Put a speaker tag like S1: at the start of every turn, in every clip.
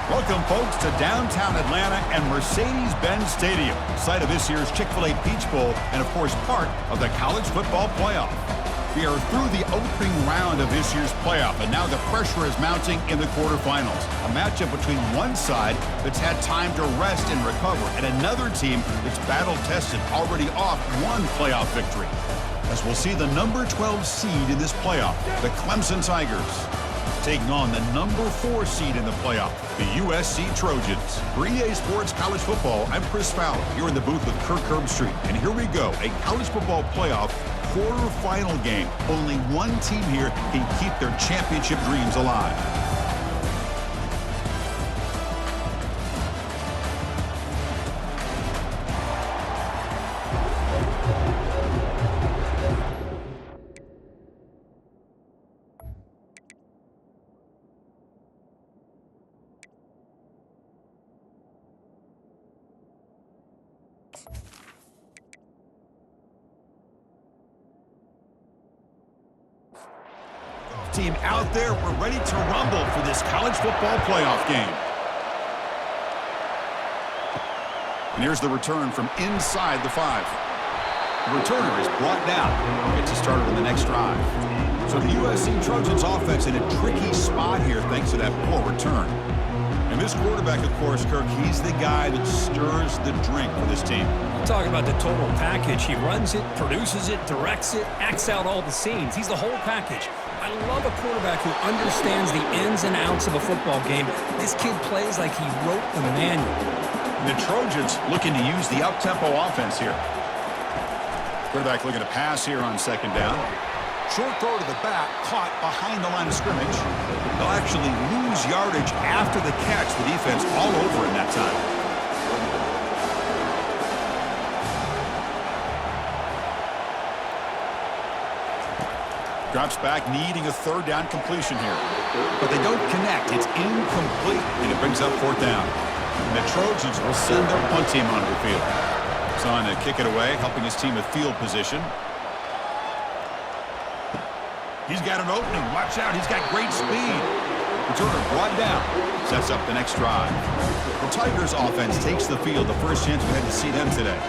S1: Welcome, folks, to downtown Atlanta and Mercedes-Benz Stadium, site of this year's Chick-fil-A Peach Bowl and, of course, part of the college football playoff. We are through the opening round of this year's playoff, and now the pressure is mounting in the quarterfinals. A matchup between one side that's had time to rest and recover, and another team that's battle-tested, already off one playoff victory. As we'll see the number 12 seed in this playoff, the Clemson Tigers, taking on the number 4 seed in the playoff, the USC Trojans. For EA Sports College Football, I'm Chris Fowler, here in the booth with Kirk Herbstreit. And here we go, a college football playoff quarterfinal game. Only one team here can keep their championship dreams alive. Team out there, we're ready to rumble for this college football playoff game. And here's the return from inside the 5. The returner is brought down. Gets a starter on the next drive. So the USC Trojans offense in a tricky spot here thanks to that poor return. And this quarterback, of course, Kirk, he's the guy that stirs the drink for this team.
S2: Talk about the total package. He runs it, produces it, directs it, acts out all the scenes. He's the whole package. I love a quarterback who understands the ins and outs of a football game. This kid plays like he wrote the manual.
S1: And the Trojans looking to use the up-tempo offense here. Quarterback looking to pass here on second down. Short throw to the back, caught behind the line of scrimmage. They'll actually lose yardage after the catch. The defense all over in that time. Drops back, needing a third down completion here. But they don't connect. It's incomplete, and it brings up fourth down. And the Trojans will send their punt team onto the field. It's on to kick it away, helping his team with field position. He's got an opening. Watch out. He's got great speed. Returner brought down. Sets up the next drive. The Tigers offense takes the field. The first chance we had to see them today.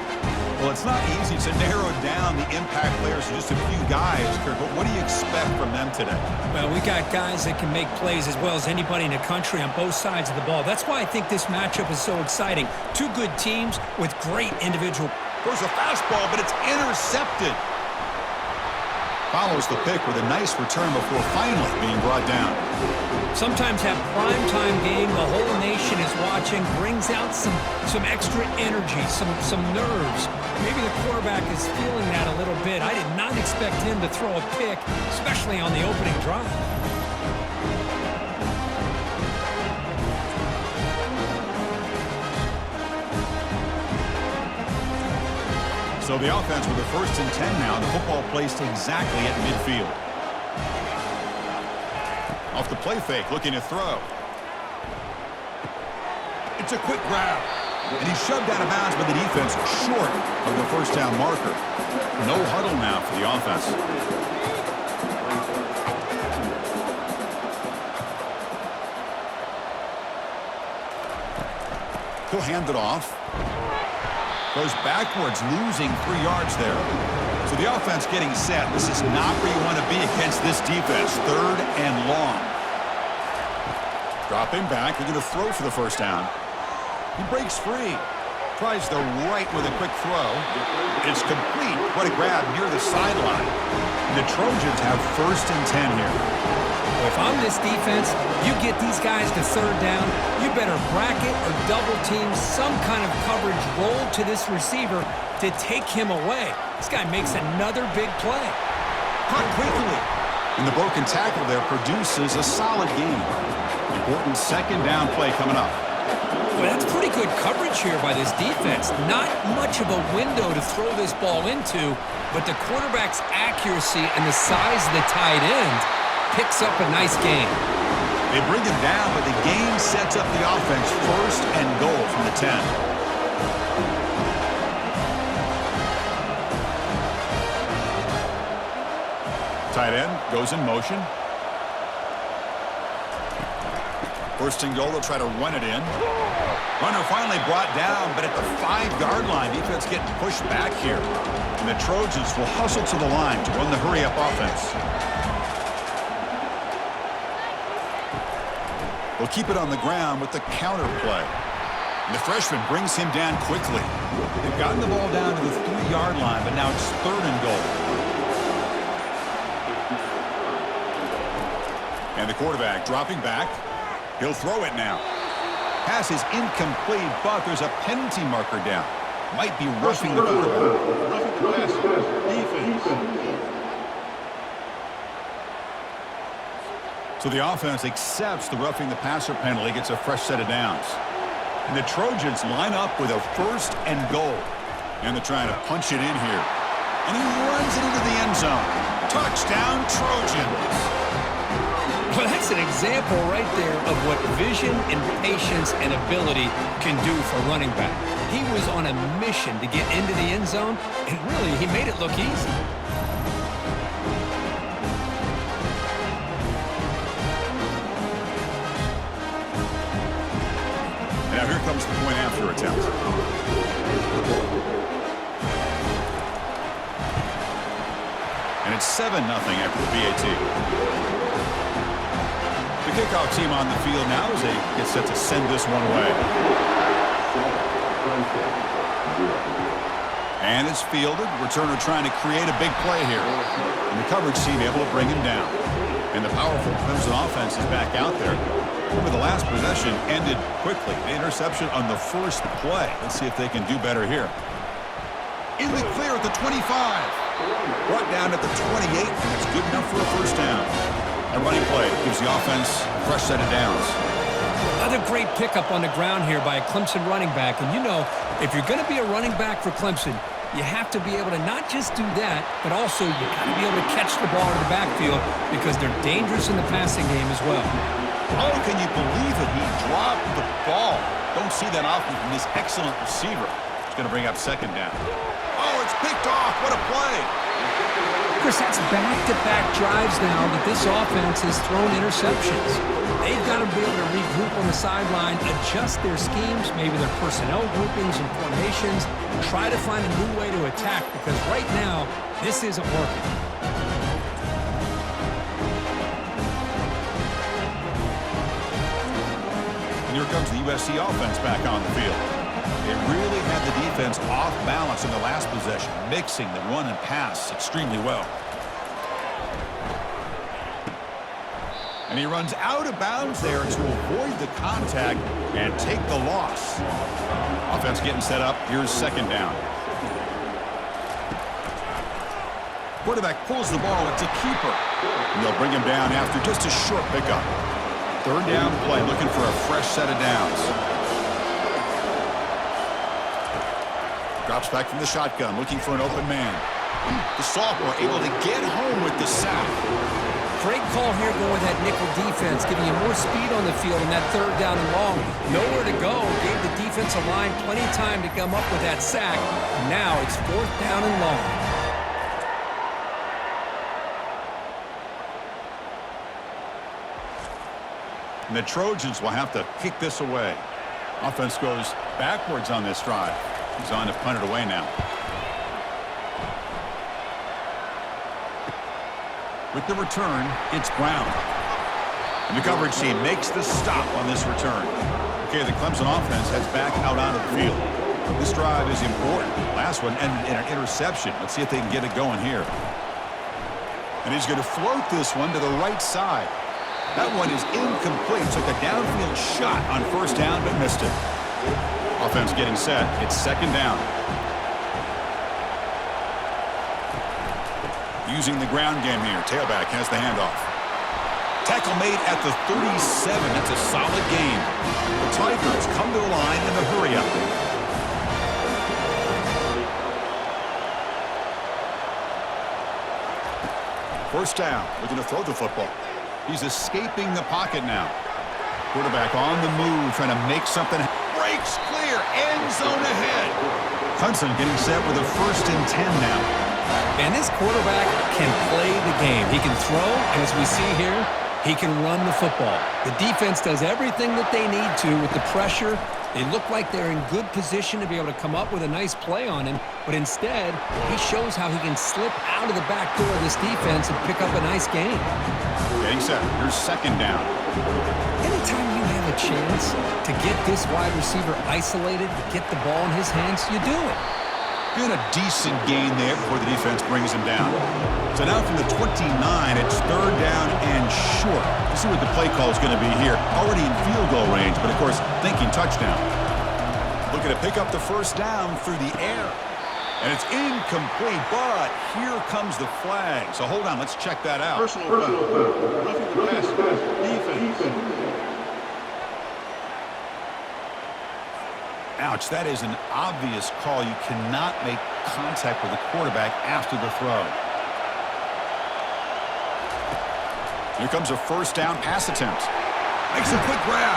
S1: Well, it's not easy to narrow down the impact players to just a few guys, Kirk, but what do you expect from them today?
S2: Well, we got guys that can make plays as well as anybody in the country on both sides of the ball. That's why I think this matchup is so exciting. Two good teams with great individual.
S1: There's a fastball, but it's intercepted. Follows the pick with a nice return before finally being brought down.
S2: Sometimes that primetime game, the whole nation is watching, brings out some extra energy, some nerves. Maybe the quarterback is feeling that a little bit. I did not expect him to throw a pick, especially on the opening drive.
S1: So the offense with the 1st and 10 now. The football placed exactly at midfield. Off the play fake, looking to throw. It's a quick grab. And he's shoved out of bounds by the defense short of the first down marker. No huddle now for the offense. He'll hand it off. Goes backwards, losing 3 yards there. So the offense getting set. This is not where you want to be against this defense. 3rd and long. Dropping back. They're going to throw for the first down. He breaks free. Tries the right with a quick throw. It's complete. What a grab near the sideline. And the Trojans have 1st and 10 here.
S2: If I'm this defense, you get these guys to 3rd down, you better bracket or double team some kind of coverage roll to this receiver to take him away. This guy makes another big play.
S1: Caught quickly. And the broken tackle there produces a solid gain. Important 2nd down play coming up.
S2: Well, that's pretty good coverage here by this defense. Not much of a window to throw this ball into, but the quarterback's accuracy and the size of the tight end picks up a nice gain.
S1: They bring him down, but the game sets up the offense 1st and goal from the 10. Tight end goes in motion. First and goal, they'll try to run it in. Runner finally brought down, but at the 5-yard line, defense getting pushed back here. And the Trojans will hustle to the line to run the hurry-up offense. They'll keep it on the ground with the counter play. And the freshman brings him down quickly. They've gotten the ball down to the 3-yard line, but now it's 3rd and goal. And the quarterback dropping back. He'll throw it now. Pass is incomplete, but there's a penalty marker down. Might be roughing the quarterback. So the offense accepts the roughing the passer penalty, gets a fresh set of downs. And the Trojans line up with a 1st and goal. And they're trying to punch it in here. And he runs it into the end zone. Touchdown, Trojans.
S2: Well, that's an example right there of what vision and patience and ability can do for running back. He was on a mission to get into the end zone, and really, he made it look easy.
S1: And now here comes the point after attempt. And it's 7-0 after the PAT. The kickoff team on the field now as they get set to send this one away. And it's fielded. Returner trying to create a big play here. And the coverage team able to bring him down. And the powerful Clemson offense is back out there. Remember, the last possession ended quickly. The interception on the first play. Let's see if they can do better here. In the clear at the 25. Brought down at the 28, and it's good enough for a first down. A running play gives the offense a fresh set of downs.
S2: Another great pickup on the ground here by a Clemson running back. And you know, if you're going to be a running back for Clemson, you have to be able to not just do that, but also you got to be able to catch the ball in the backfield because they're dangerous in the passing game as well.
S1: Oh, can you believe it? He dropped the ball. Don't see that often from this excellent receiver. It's going to bring up 2nd down. Oh, it's picked off. What a play.
S2: Chris, that's back-to-back drives now that this offense has thrown interceptions. They've got to be able to regroup on the sideline, adjust their schemes, maybe their personnel groupings and formations, try to find a new way to attack because right now, this isn't working.
S1: And here comes the USC offense back on the field. They really had the defense off balance in the last possession, mixing the run and pass extremely well. And he runs out of bounds there to avoid the contact and take the loss. Offense getting set up. Here's 2nd down. Quarterback pulls the ball. It's a keeper. And they'll bring him down after just a short pickup. 3rd down play, looking for a fresh set of downs. Drops back from the shotgun, looking for an open man. The sophomore able to get home with the sack.
S2: Great call here going with that nickel defense, giving you more speed on the field in that 3rd down and long. Nowhere to go. Gave the defensive line plenty of time to come up with that sack. Now it's 4th down and long.
S1: And the Trojans will have to kick this away. Offense goes backwards on this drive. He's on to punt it away now. With the return, it's Brown. And the coverage team makes the stop on this return. Okay, the Clemson offense heads back out onto the field. This drive is important. Last one ended in an interception. Let's see if they can get it going here. And he's going to float this one to the right side. That one is incomplete. Took a downfield shot on 1st down, but missed it. Offense getting set. It's 2nd down. Using the ground game here. Tailback has the handoff. Tackle made at the 37. That's a solid game. The Tigers come to the line in the hurry-up. First down. Looking to throw the football. He's escaping the pocket now. Quarterback on the move, trying to make something. Breaks clear. End zone ahead. Clemson getting set with a 1st and 10 now.
S2: And this quarterback can play the game. He can throw, and as we see here, He can run the football. The defense does everything that they need to with the pressure. They look like they're in good position to be able to come up with a nice play on him, but instead, he shows how he can slip out of the back door of this defense and pick up a nice gain.
S1: Getting set. Here's second down.
S2: Anytime you have a chance to get this wide receiver isolated, to get the ball in his hands, you do it.
S1: Doing a decent gain there before the defense brings him down. So now from the 29, it's third down and short. Let's see what the play call is going to be here. Already in field goal range, but of course, thinking touchdown. Looking to pick up the first down through the air. And it's incomplete, but here comes the flag. So hold on, let's check that out.
S3: Personal foul. Roughing the pass. Defense.
S1: Ouch, that is an obvious call. You cannot make contact with the quarterback after the throw. Here comes a first down pass attempt. Makes a quick grab.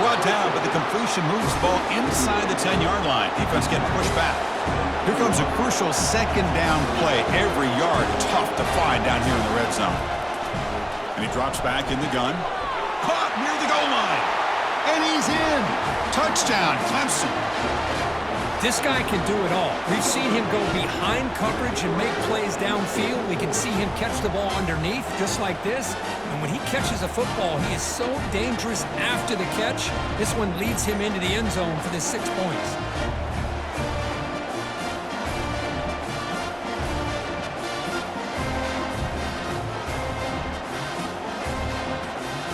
S1: Brought down, but the completion moves the ball inside the 10-yard line. Defense getting pushed back. Here comes a crucial second down play. Every yard tough to find down here in the red zone. And he drops back in the gun. Caught near the goal line. And he's in. Touchdown, Clemson.
S2: This guy can do it all. We've seen him go behind coverage and make plays downfield. We can see him catch the ball underneath, just like this. And when he catches a football, he is so dangerous after the catch. This one leads him into the end zone for the 6 points.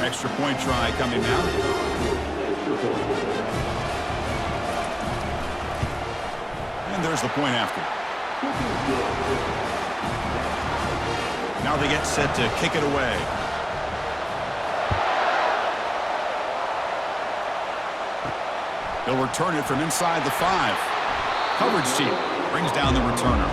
S1: Extra point try coming now. And there's the point after. Now they get set to kick it away. They'll return it from inside the 5. Coverage team brings down the returner.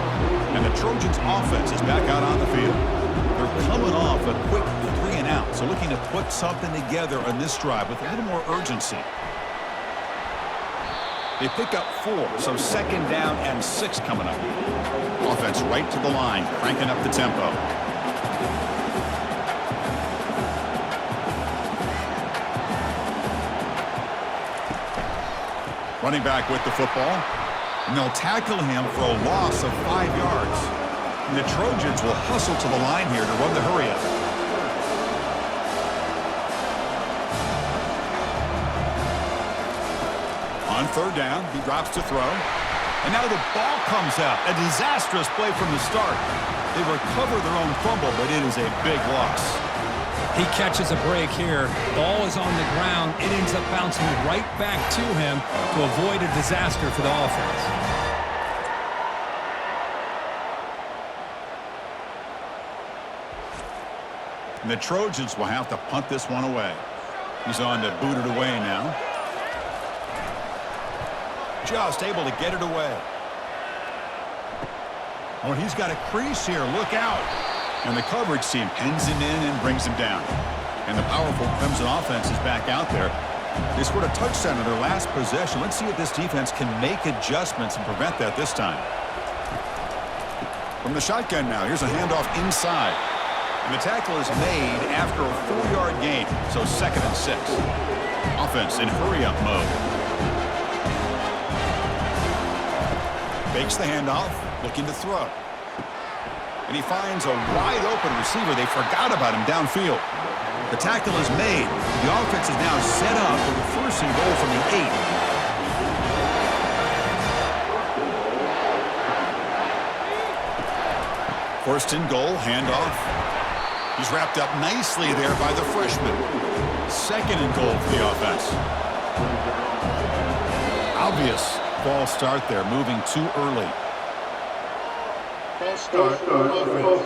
S1: And the Trojans offense is back out on the field. They're coming off a quick 3-and-out, so looking to put something together on this drive with a little more urgency. They pick up 4, so second down and 6 coming up. Offense right to the line, cranking up the tempo. Running back with the football, and they'll tackle him for a loss of 5 yards. And the Trojans will hustle to the line here to run the hurry-up. On third down, he drops to throw. And now the ball comes out. A disastrous play from the start. They recover their own fumble, but it is a big loss.
S2: He catches a break here. Ball is on the ground. It ends up bouncing right back to him to avoid a disaster for the offense.
S1: And the Trojans will have to punt this one away. He's on to boot it away now. Just able to get it away. Oh, he's got a crease here. Look out. And the coverage team pins him in and brings him down. And the powerful Clemson offense is back out there. They scored a touchdown in their last possession. Let's see if this defense can make adjustments and prevent that this time. From the shotgun now, here's a handoff inside. And the tackle is made after a 4-yard gain, so second and 6. Offense in hurry-up mode. Fakes the handoff, looking to throw. And he finds a wide-open receiver. They forgot about him downfield. The tackle is made. The offense is now set up for the first and goal from the 8. First and goal, handoff. He's wrapped up nicely there by the freshman. Second and goal for the offense. Obvious false start there, moving too early.
S3: False start. Offense.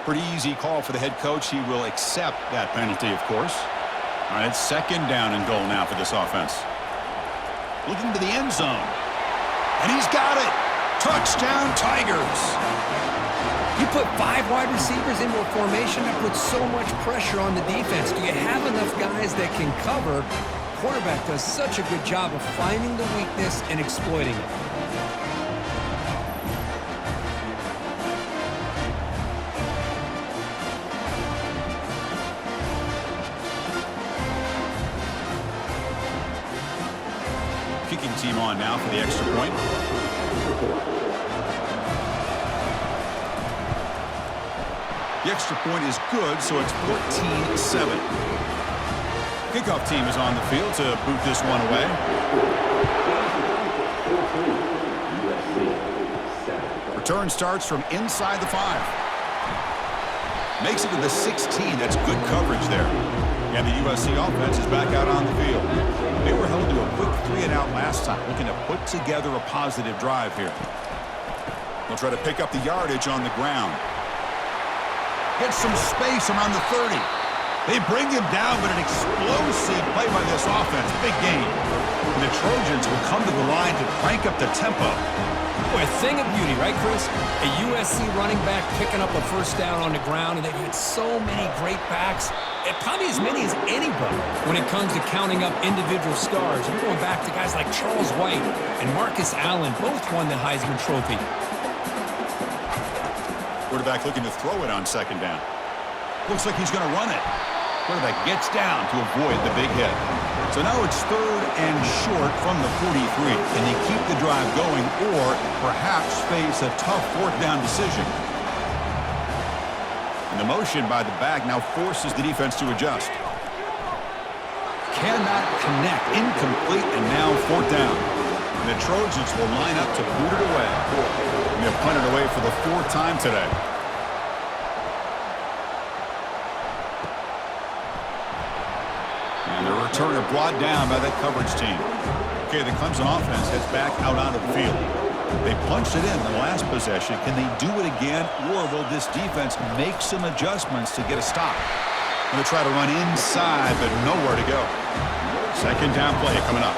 S1: Pretty easy call for the head coach. He will accept that penalty, of course. All right, it's second down and goal now for this offense. Looking to the end zone. And he's got it. Touchdown, Tigers.
S2: You put 5 wide receivers into a formation that puts so much pressure on the defense. Do you have enough guys that can cover? Quarterback does such a good job of finding the weakness and exploiting it.
S1: kicking team on now for the extra point. The extra point is good, so it's 14-7. Kickoff team is on the field to boot this one away. Return starts from inside the 5. Makes it to the 16. That's good coverage there. And the USC offense is back out on the field. They were held to a quick 3-and-out last time, looking to put together a positive drive here. They'll try to pick up the yardage on the ground. Gets some space around the 30. They bring him down, but an explosive play by this offense. Big game. And the Trojans will come to the line to crank up the tempo.
S2: Boy, a thing of beauty, right, Chris? A USC running back picking up a first down on the ground, and they've had so many great backs, and probably as many as anybody when it comes to counting up individual stars. I'm going back to guys like Charles White and Marcus Allen, both won the Heisman Trophy.
S1: Quarterback looking to throw it on second down. Looks like he's going to run it. Quarterback gets down to avoid the big hit. So now it's 3rd and short from the 43. Can you keep the drive going or perhaps face a tough 4th down decision? And the motion by the back now forces the defense to adjust. Cannot connect. Incomplete, and now 4th down. And the Trojans will line up to boot it away. And they'll punt it away for the 4th time today. And the returner brought down by that coverage team. Okay, the Clemson offense heads back out onto the field. They punched it in the last possession. Can they do it again, or will this defense make some adjustments to get a stop? Going to try to run inside, but nowhere to go. Second down play coming up.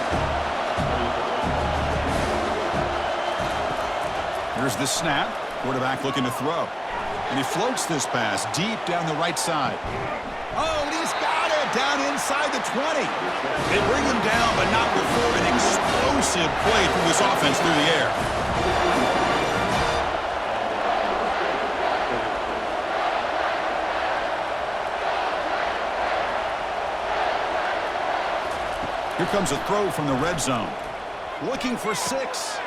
S1: Here's the snap. Quarterback looking to throw. And he floats this pass deep down the right side. Oh, and he's got it down inside the 20. They bring him down, but not before an explosive play through this offense through the air. Here comes a throw from the red zone. Looking for 6.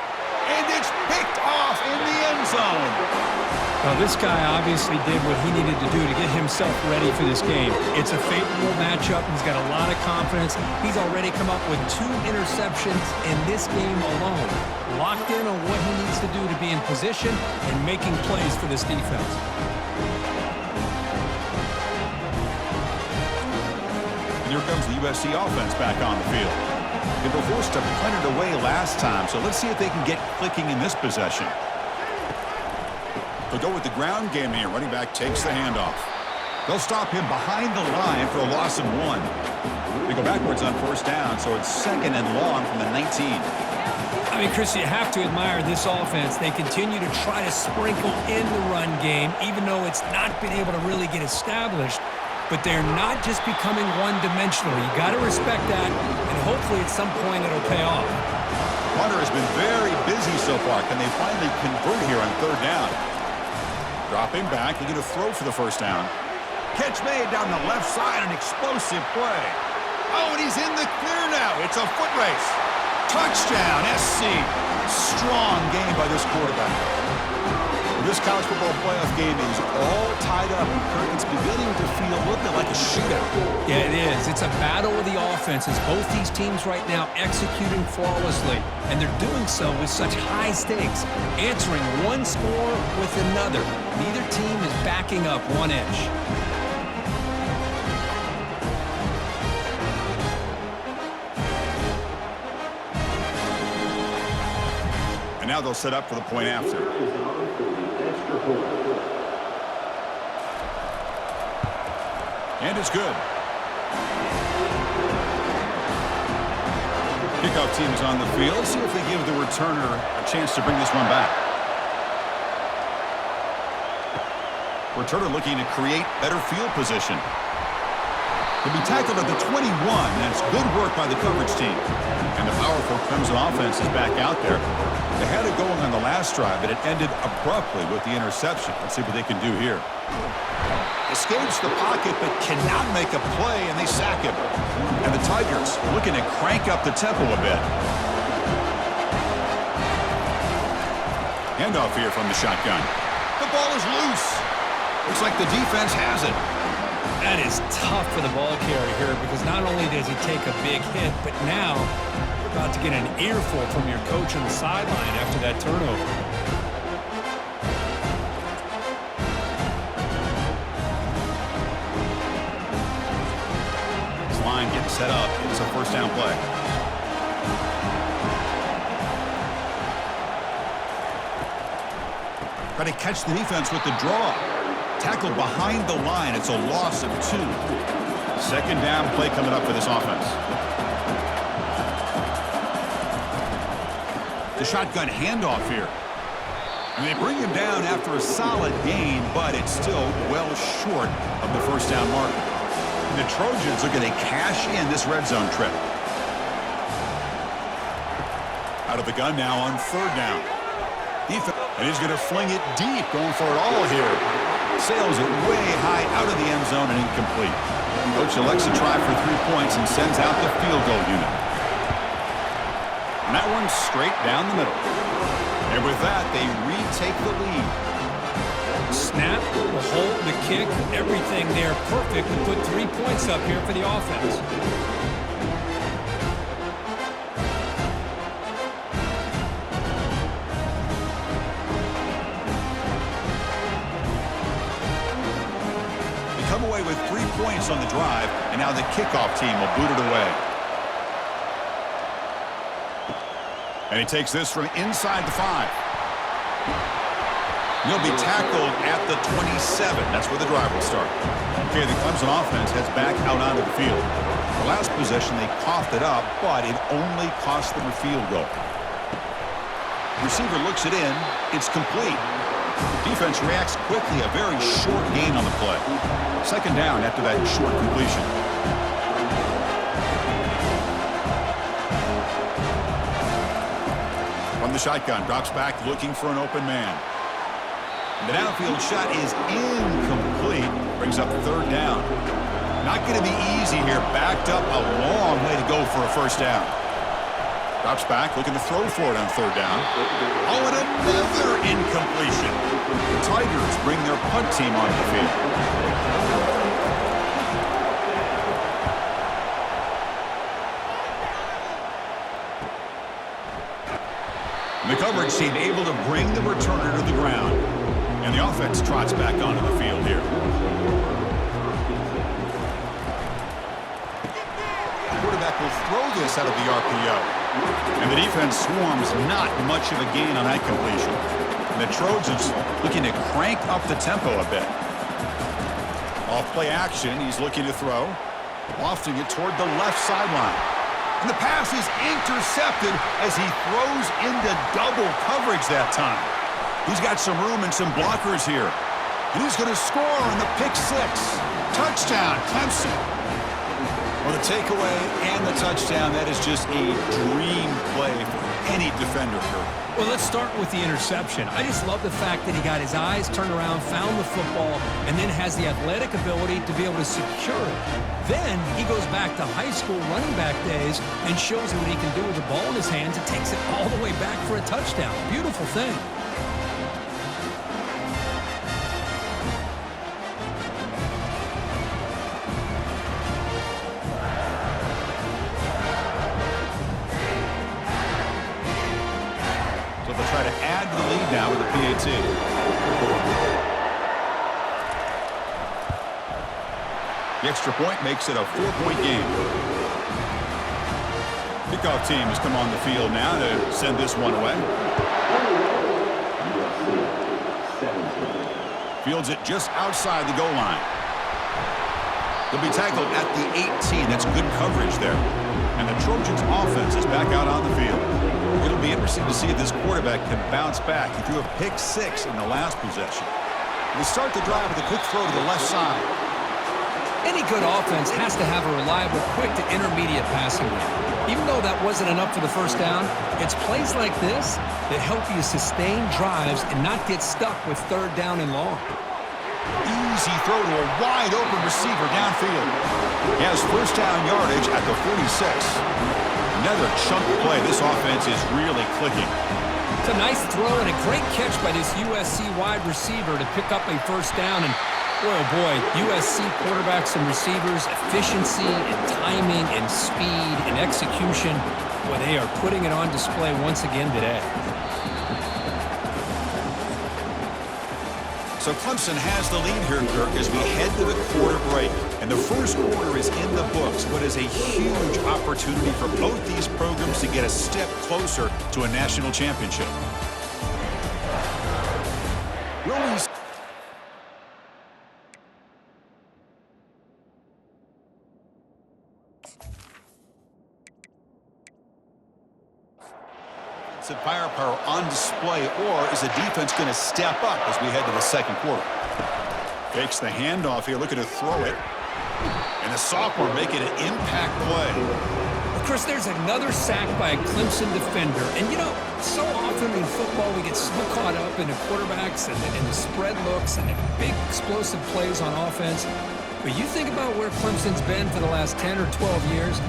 S1: And it's picked off in the end zone.
S2: Well, this guy obviously did what he needed to do to get himself ready for this game. It's a favorable matchup. He's got a lot of confidence. He's already come up with 2 interceptions in this game alone. Locked in on what he needs to do to be in position and making plays for this defense.
S1: And here comes the USC offense back on the field. They were forced to punt it away last time, so let's see if they can get clicking in this possession. They'll go with the ground game here. Running back takes the handoff. They'll stop him behind the line for a loss of 1. They go backwards on 1st down, so it's 2nd and long from the 19.
S2: I mean, Chris, you have to admire this offense. They continue to try to sprinkle in the run game, even though it's not been able to really get established. But they're not just becoming one-dimensional. You got to respect that, and hopefully at some point it'll pay off.
S1: Hunter has been very busy so far. Can they finally convert here on 3rd down? Dropping back, they're going to throw for the 1st down. Catch made down the left side, an explosive play. Oh, and he's in the clear now. It's a foot race. Touchdown, SC. Strong game by this quarterback. This college football playoff game is all tied up. It's beginning to feel a little bit like a shootout.
S2: Yeah, it is. It's a battle of the offenses. Both these teams right now executing flawlessly, and they're doing so with such high stakes, answering one score with another. Neither team is backing up 1 inch.
S1: And now they'll set up for the point after. And it's good. Kickoff team is on the field. See if they give the returner a chance to bring this one back. Returner looking to create better field position. He'll be tackled at the 21. That's good work by the coverage team. And the powerful Clemson offense is back out there. They had it going on the last drive, but it ended abruptly with the interception. Let's see what they can do here. Escapes the pocket, but cannot make a play, and they sack him. And the Tigers looking to crank up the tempo a bit. Handoff here from the shotgun. The ball is loose. Looks like the defense has it.
S2: That is tough for the ball carrier here because not only does he take a big hit, but now you're about to get an earful from your coach on the sideline after that turnover.
S1: This line getting set up. It's a first down play. Try to catch the defense with the draw. Tackled behind the line. It's a loss of 2. Second down play coming up for this offense. The shotgun handoff here. And they bring him down after a solid gain, but it's still well short of the first down marker. The Trojans are going to cash in this red zone trip. Out of the gun now on third down. And he's going to fling it deep, going for it all here. Sails it way high out of the end zone and incomplete. Coach elects to try for 3 points and sends out the field goal unit. And that one's straight down the middle. And with that, they retake the lead.
S2: Snap, the hold, the kick, everything there perfect to put 3 points up here for the offense.
S1: Come away with 3 points on the drive, and now the kickoff team will boot it away. And he takes this from inside the 5. He'll be tackled at the 27. That's where the drive will start. Okay, the Clemson offense heads back out onto the field. The last possession, they coughed it up, but it only cost them a field goal. Receiver looks it in. It's complete. Defense reacts quickly. A very short gain on the play. Second down after that short completion. From the shotgun, drops back looking for an open man. The downfield shot is incomplete. Brings up third down. Not going to be easy here. Backed up a long way to go for a first down. Drops back, looking to throw for it on third down. Oh, and another incompletion. The Tigers bring their punt team onto the field. And the coverage team able to bring the returner to the ground. And the offense trots back onto the field here. The quarterback will throw this out of the RPO. And the defense swarms, not much of a gain on that completion. And the Trojans looking to crank up the tempo a bit. Off play action, he's looking to throw. Lofting it toward the left sideline. And the pass is intercepted as he throws into double coverage that time. He's got some room and some blockers here. And he's going to score on the pick 6. Touchdown, Clemson. Well, the takeaway and the touchdown, that is just a dream play for any defender, Kurt.
S2: Well, let's start with the interception. I just love the fact that he got his eyes turned around, found the football, and then has the athletic ability to be able to secure it. Then he goes back to high school running back days and shows what he can do with the ball in his hands and takes it all the way back for a touchdown. Beautiful thing.
S1: Try to add the lead now with the PAT. The extra point makes it a 4-point game. Kickoff team has come on the field now to send this one away. Fields it just outside the goal line. They'll be tackled at the 18. That's good coverage there. And the Trojans offense is back out on the field. It'll be interesting to see if this quarterback can bounce back. He threw a pick 6 in the last possession. They start the drive with a quick throw to the left side.
S2: Any good offense has to have a reliable, quick to intermediate passing game. Even though that wasn't enough for the first down, it's plays like this that help you sustain drives and not get stuck with third down and long.
S1: Easy throw to a wide-open receiver downfield. He has first down yardage at the 46. Another chunk play. This offense is really clicking.
S2: It's a nice throw and a great catch by this USC wide receiver to pick up a first down. And boy, oh boy, USC quarterbacks and receivers, efficiency and timing and speed and execution. Boy, they are putting it on display once again today.
S1: So Clemson has the lead here, Kirk, as we head to the quarter break. And the first quarter is in the books. What is a huge opportunity for both these programs to get a step closer to a national championship. Will we... firepower on display, or is the defense going to step up as we head to the second quarter? Fakes the handoff here, looking to throw it. And the sophomore making an impact play.
S2: Well, Chris, there's another sack by a Clemson defender. And, you know, so often in football we get so caught up in the quarterbacks and the spread looks and the big explosive plays on offense. But you think about where Clemson's been for the last 10 or 12 years,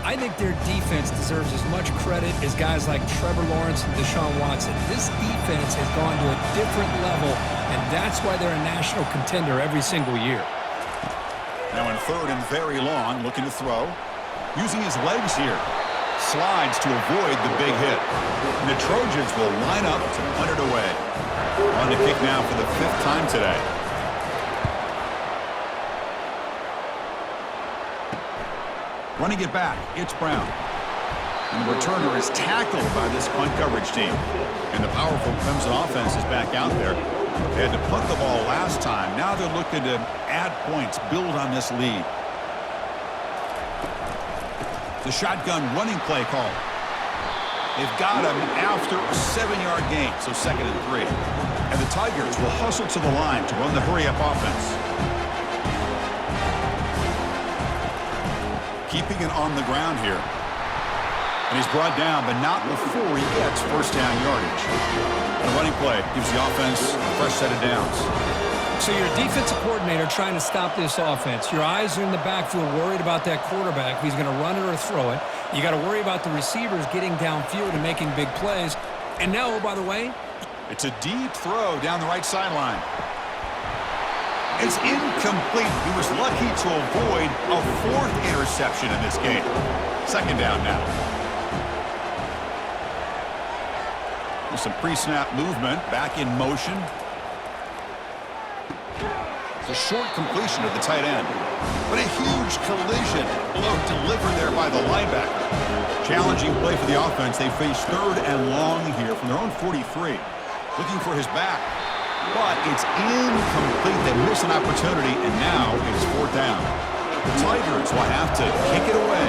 S2: I think their defense deserves as much credit as guys like Trevor Lawrence and Deshaun Watson. This defense has gone to a different level, and that's why they're a national contender every single year.
S1: Now in third and very long, looking to throw. Using his legs here. Slides to avoid the big hit. And the Trojans will line up to punt it away. On to kick now for the 5th time today. Running it back, it's Brown. And the returner is tackled by this punt coverage team. And the powerful Clemson offense is back out there. They had to punt the ball last time. Now they're looking to add points, build on this lead. The shotgun running play call. They've got him after a 7-yard gain, so 2nd and 3. And the Tigers will hustle to the line to run the hurry-up offense. Keeping it on the ground here. And he's brought down, but not before he gets first down yardage. And the running play gives the offense a fresh set of downs.
S2: So you're a defensive coordinator trying to stop this offense. Your eyes are in the backfield worried about that quarterback, if he's going to run it or throw it. You got to worry about the receivers getting downfield and making big plays. And now, oh, by the way,
S1: it's a deep throw down the right sideline. It's incomplete. He was lucky to avoid a 4th interception in this game. 2nd down now. There's some pre-snap movement. Back in motion. It's a short completion of the tight end. But a huge collision blow delivered there by the linebacker. Challenging play for the offense. They face 3rd and long here from their own 43. Looking for his back. But it's incomplete. They miss an opportunity, and now it's 4th down. The Tigers will have to kick it away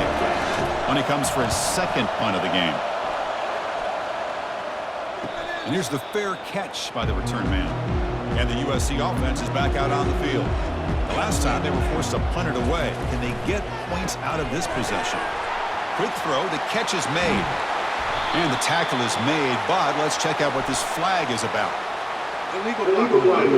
S1: when he comes for his 2nd punt of the game. And here's the fair catch by the return man. And the USC offense is back out on the field. The last time they were forced to punt it away. Can they get points out of this possession? Quick throw. The catch is made. And the tackle is made, but let's check out what this flag is about.
S3: Illegal flag.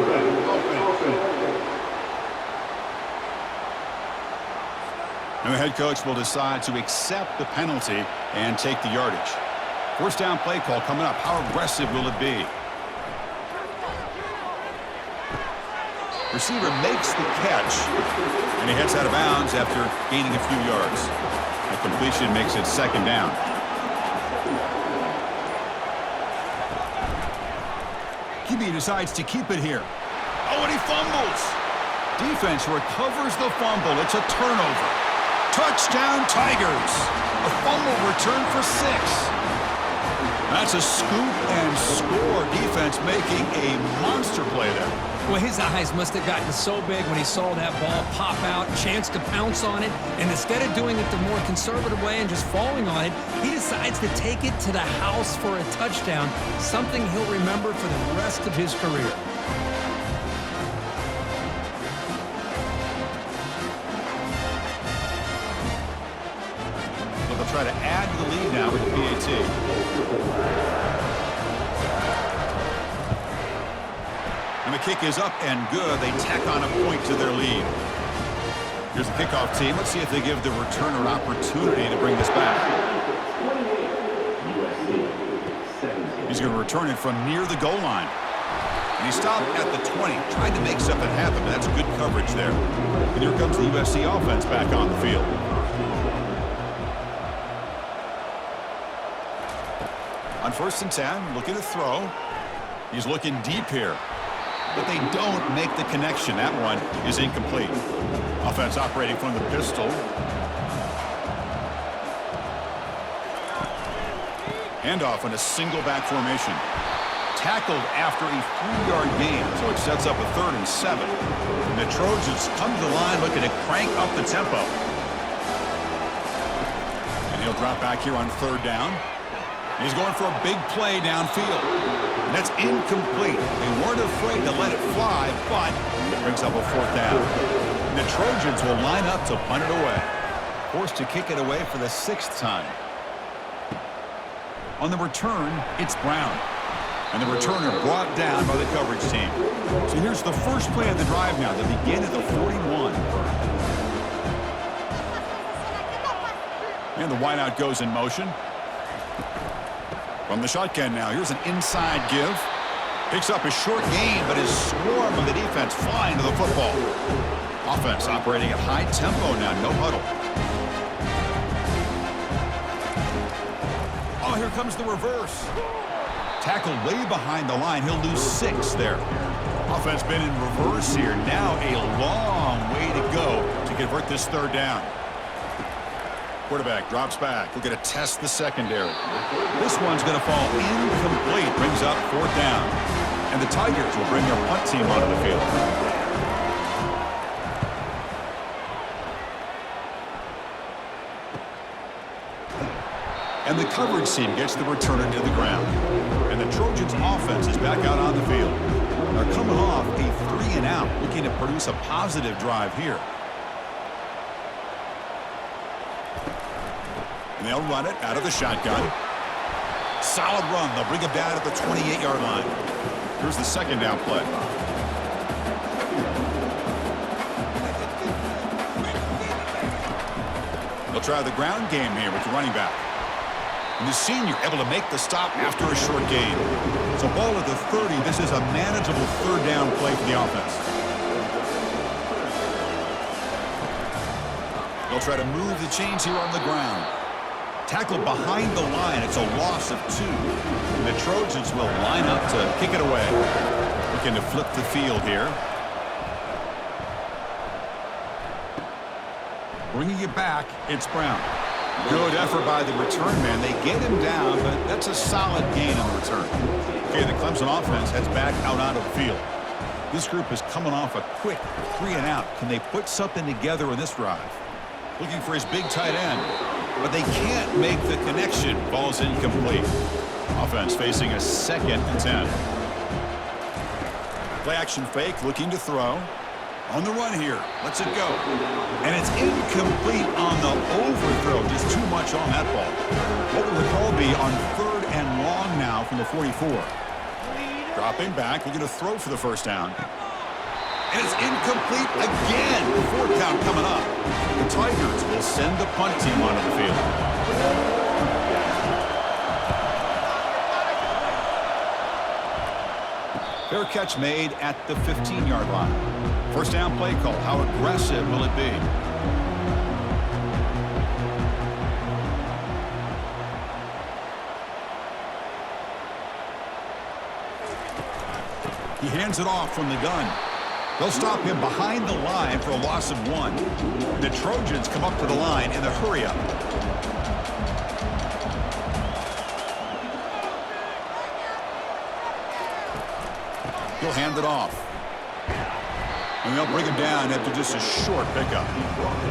S1: And the head coach will decide to accept the penalty and take the yardage. First down play call coming up. How aggressive will it be? Receiver makes the catch, and he heads out of bounds after gaining a few yards. The completion makes it 2nd down. QB decides to keep it here. Oh, and he fumbles. Defense recovers the fumble. It's a turnover. Touchdown, Tigers. A fumble return for 6. That's a scoop and score. Defense making a monster play there.
S2: well, his eyes must have gotten so big when he saw that ball pop out, chance to pounce on it, and instead of doing it the more conservative way and just falling on it, he decides to take it to the house for a touchdown, something he'll remember for the rest of his career.
S1: Well, they'll try to add to the lead now with the PAT. And the kick is up and good. They tack on a point to their lead. Here's the kickoff team. Let's see if they give the returner an opportunity to bring this back. He's going to return it from near the goal line. And he stopped at the 20, trying to make something happen. That's good coverage there. And here comes the USC offense back on the field. On 1st and 10, looking to throw. He's looking deep here. But they don't make the connection. That one is incomplete. Offense operating from the pistol. Handoff in a single back formation. Tackled after a 3-yard gain, so it sets up a 3rd and 7. And the Trojans come to the line looking to crank up the tempo. And he'll drop back here on 3rd down. He's going for a big play downfield. And that's incomplete. They weren't afraid to let it fly, but it brings up a 4th down. And the Trojans will line up to punt it away. Forced to kick it away for the 6th time. On the return, it's Brown. And the returner brought down by the coverage team. So here's the first play of the drive now. They begin at the 41. And the wideout goes in motion. From the shotgun now, here's an inside give. Picks up a short gain, but his swarm of the defense flying to the football. Offense operating at high tempo now, no huddle. Oh, here comes the reverse. Tackled way behind the line. He'll lose 6 there. Offense been in reverse here. Now a long way to go to convert this 3rd down. Quarterback drops back. We're going to test the secondary. This one's going to fall incomplete. Brings up 4th down. And the Tigers will bring their punt team onto the field. And the coverage team gets the returner to the ground. And the Trojans offense is back out on the field. They're coming off a 3-and-out, looking to produce a positive drive here. And they'll run it out of the shotgun. Solid run. They'll bring it down at the 28-yard line. Here's the 2nd down play. They'll try the ground game here with the running back. And the senior able to make the stop after a short gain. So ball at the 30. This is a manageable 3rd down play for the offense. They'll try to move the chains here on the ground. Tackled behind the line. It's a loss of 2. And the Trojans will line up to kick it away. Looking to flip the field here. Bringing it back, it's Brown. Good effort by the return man. They get him down, but that's a solid gain on the return. Okay, the Clemson offense heads back out onto the field. This group is coming off a quick 3-and-out. Can they put something together in this drive? Looking for his big tight end, but they can't make the connection. Ball's incomplete. Offense facing a 2nd and 10. Play action fake, looking to throw. On the run here. Lets it go. And it's incomplete on the overthrow. Just too much on that ball. What will the call be on 3rd and long now from the 44? Dropping back. Looking to throw for the 1st down. And it's incomplete again. 4th down coming up. The Tigers will send the punt team onto the field. Fair catch made at the 15-yard line. 1st down play call. How aggressive will it be? He hands it off from the gun. They'll stop him behind the line for a loss of 1. The Trojans come up to the line in the hurry-up. He'll hand it off. And they'll bring him down after just a short pickup.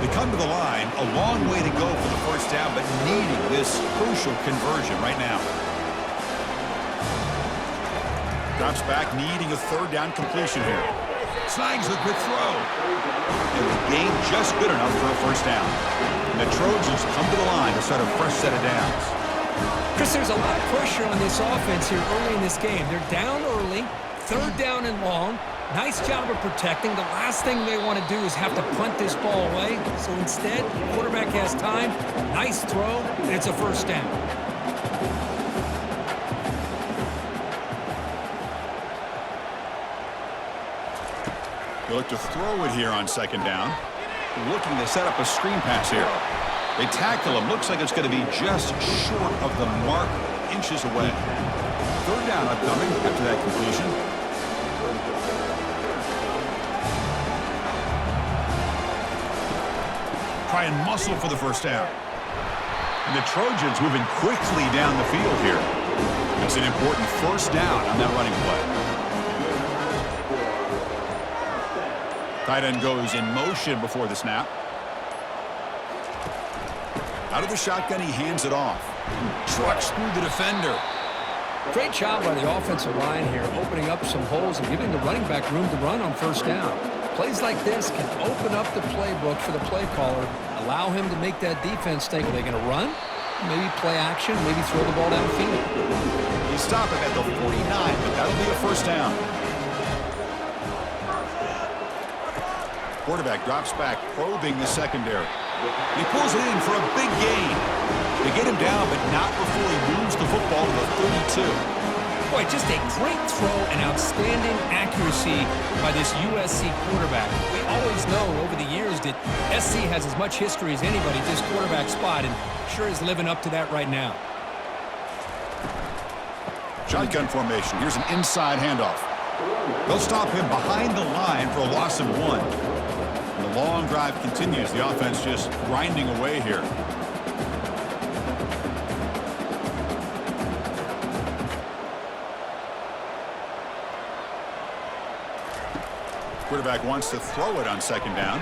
S1: They come to the line, a long way to go for the 1st down, but needing this crucial conversion right now. Drops back, needing a 3rd down completion here. Snags a good throw. And the gain just good enough for a 1st down. And the Trojans come to the line to start a fresh set of downs.
S2: Chris, there's a lot of pressure on this offense here early in this game. They're down early, 3rd down and long. Nice job of protecting. The last thing they want to do is have to punt this ball away. So instead, the quarterback has time. Nice throw, and it's a 1st down.
S1: They look to throw it here on second down. Looking to set up a screen pass here. They tackle him. Looks like it's going to be just short of the mark, inches away. Third down upcoming after that completion. Try and muscle for the first down. And the Trojans moving quickly down the field here. That's an important first down on that running play. Tight end goes in motion before the snap. Out of the shotgun, he hands it off. Trucks through the defender.
S2: Great job by the offensive line here, opening up some holes and giving the running back room to run on first down. Plays like this can open up the playbook for the play caller, allow him to make that defense think, are they going to run? Maybe play action, maybe throw the ball downfield.
S1: He stopped him at the 49, but that'll be a first down. Quarterback drops back, probing the secondary. He pulls it in for a big gain. They get him down, but not before he moves the football to the 32.
S2: Boy, just a great throw and outstanding accuracy by this USC quarterback. We always know over the years that SC has as much history as anybody at this quarterback spot, and sure is living up to that right now.
S1: Shotgun formation. Here's an inside handoff. They'll stop him behind the line for a loss of 1. And the long drive continues. The offense just grinding away here. Quarterback wants to throw it on second down.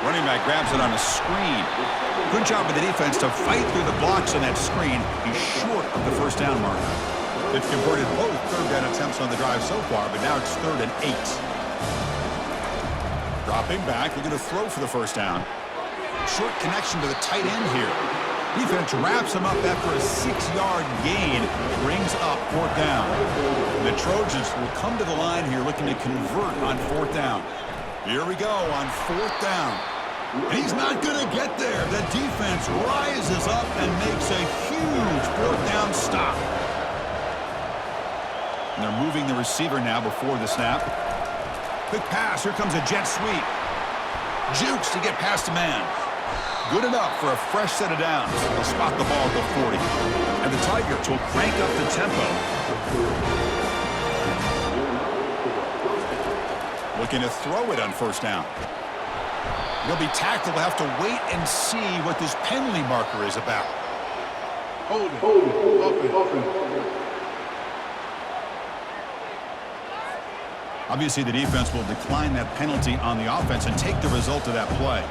S1: Running back grabs it on a screen. Good job by the defense to fight through the blocks on that screen. He's short of the first down marker. They've converted both third down attempts on the drive so far, but now it's 3rd and 8. Dropping back, they're going to throw for the first down. Short connection to the tight end here. Defense wraps him up after a 6-yard gain. Brings up 4th down. And the Trojans will come to the line here looking to convert on 4th down. Here we go on 4th down. And he's not going to get there. The defense rises up and makes a huge 4th down stop. And they're moving the receiver now before the snap. Quick pass. Here comes a jet sweep. Jukes to get past a man. Good enough for a fresh set of downs. They'll spot the ball at the 40. And the Tigers will crank up the tempo. Looking to throw it on first down. They'll be tackled. They'll have to wait and see what this penalty marker is about.
S3: Hold it.
S1: Obviously, the defense will decline that penalty on the offense and take the result of that play.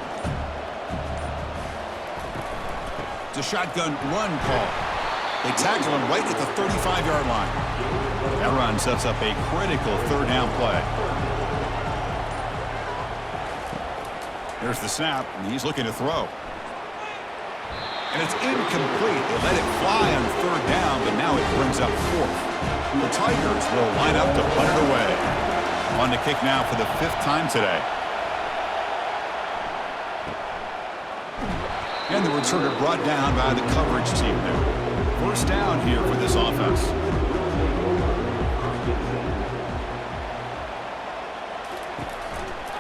S1: It's a shotgun run call. They tackle him right at the 35-yard line. That run sets up a critical 3rd down play. There's the snap, and he's looking to throw. And it's incomplete. They let it fly on 3rd down, but now it brings up 4th. The Tigers will line up to punt it away. On the kick now for the 5th time today. And the returner brought down by the coverage team there. First down here for this offense.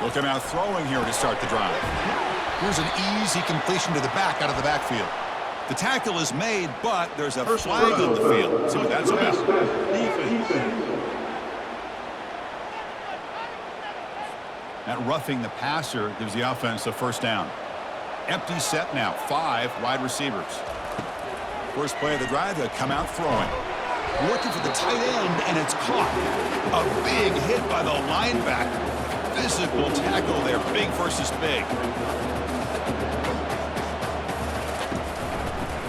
S1: Looking out throwing here to start the drive. Here's an easy completion to the back out of the backfield. The tackle is made, but there's a flag on the field. Let's see what that's about.
S3: Defense.
S1: That roughing the passer gives the offense a first down. Empty set now, 5 wide receivers. First play of the drive, they come out throwing. Looking for the tight end, and it's caught. A big hit by the linebacker. Physical tackle there, big versus big.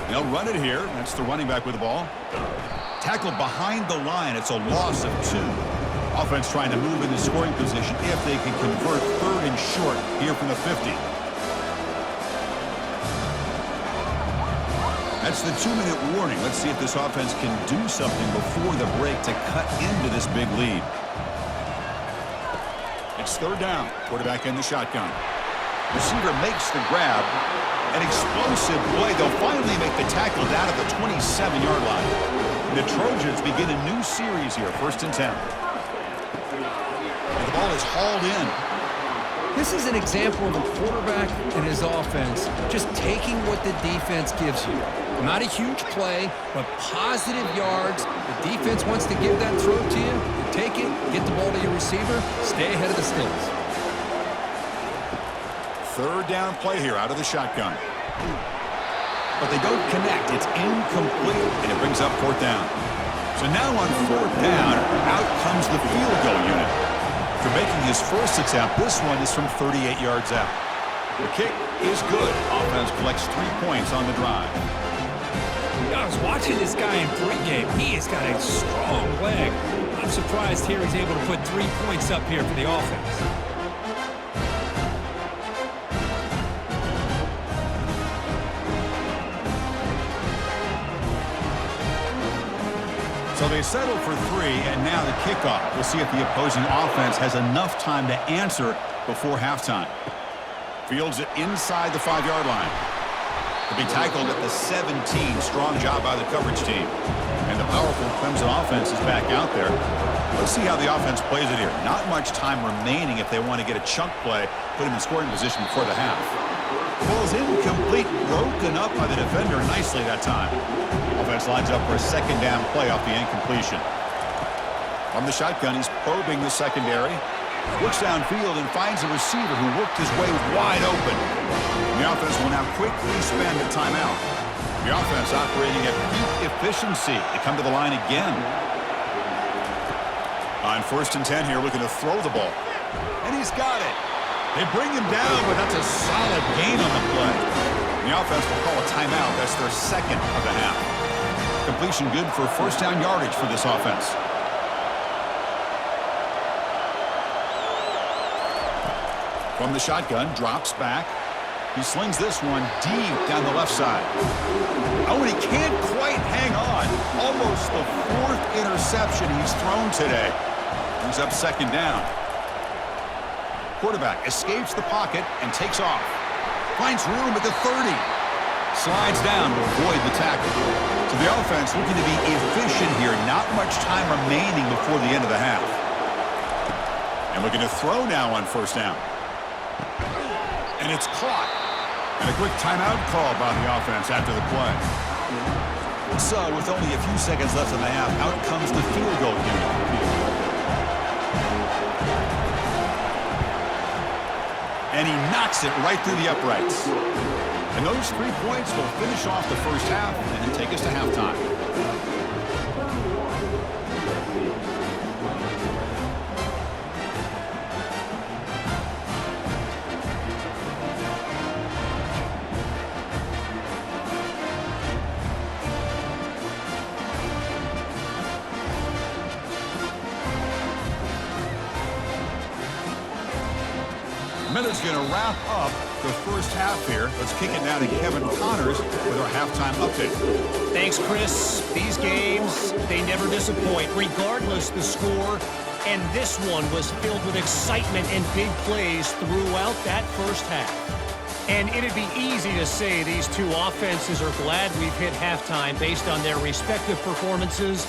S1: They'll run it here. That's the running back with the ball. Tackled behind the line. It's a loss of 2. Offense trying to move into scoring position if they can convert 3rd and short here from the 50. That's the 2-minute warning. Let's see if this offense can do something before the break to cut into this big lead. It's 3rd down. Quarterback in the shotgun. Receiver makes the grab. An explosive play. They'll finally make the tackle down at the 27-yard line. And the Trojans begin a new series here, 1st and 10. The ball is hauled in.
S2: This is an example of a quarterback and his offense just taking what the defense gives you. Not a huge play, but positive yards. The defense wants to give that throw to you. You take it, get the ball to your receiver, stay ahead of the stills.
S1: Third down play here out of the shotgun. But they don't connect. It's incomplete, and it brings up fourth down. So now on fourth down, out comes the field goal unit. After making his first attempt, this one is from 38 yards out. The kick is good. Offense collects 3 points on the drive.
S2: I was watching this guy in pregame. He has got a strong leg. I'm surprised here he's able to put 3 points up here for the offense.
S1: So they settle for 3, and now the kickoff. We'll see if the opposing offense has enough time to answer before halftime. Fields it inside the 5-yard line. To be tackled at the 17. Strong job by the coverage team. And the powerful Clemson offense is back out there. Let's see how the offense plays it here. Not much time remaining if they want to get a chunk play, put him in scoring position before the half. Ball's incomplete, broken up by the defender nicely that time. Offense lines up for a second down play off the incompletion. From the shotgun, he's probing the secondary. Looks downfield and finds a receiver who worked his way wide open. The offense will now quickly spend a timeout. The offense operating at peak efficiency. They come to the line again. On 1st and 10 here, looking to throw the ball. And he's got it. They bring him down, but that's a solid gain on the play. The offense will call a timeout. That's their second of the half. Completion good for first down yardage for this offense. From the shotgun, drops back. He slings this one deep down the left side. Oh, and he can't quite hang on. Almost the 4th interception he's thrown today. Brings up second down. Quarterback escapes the pocket and takes off. Finds room at the 30. Slides down to avoid the tackle. So the offense looking to be efficient here. Not much time remaining before the end of the half. And looking to throw now on first down. And it's caught. And a quick timeout call by the offense after the play. So with only a few seconds left in the half, out comes the field goal unit. And he knocks it right through the uprights. And those 3 points will finish off the first half and take us to halftime. Minutes going to wrap up the first half here. Let's kick it now to Kevin Connors with our halftime update.
S4: Thanks, Chris. These games, they never disappoint, regardless the score. And this one was filled with excitement and big plays throughout that first half. And it'd be easy to say these two offenses are glad we've hit halftime based on their respective performances.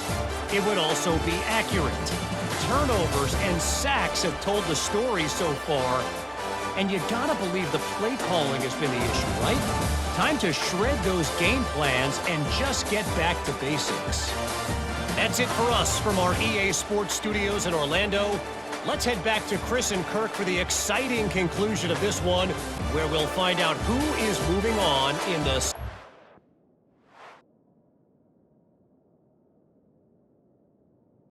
S4: It would also be accurate. Turnovers and sacks have told the story so far. And you gotta believe the play calling has been the issue, right? Time to shred those game plans and just get back to basics. That's it for us from our EA Sports Studios in Orlando. Let's head back to Chris and Kirk for the exciting conclusion of this one, where we'll find out who is moving on in the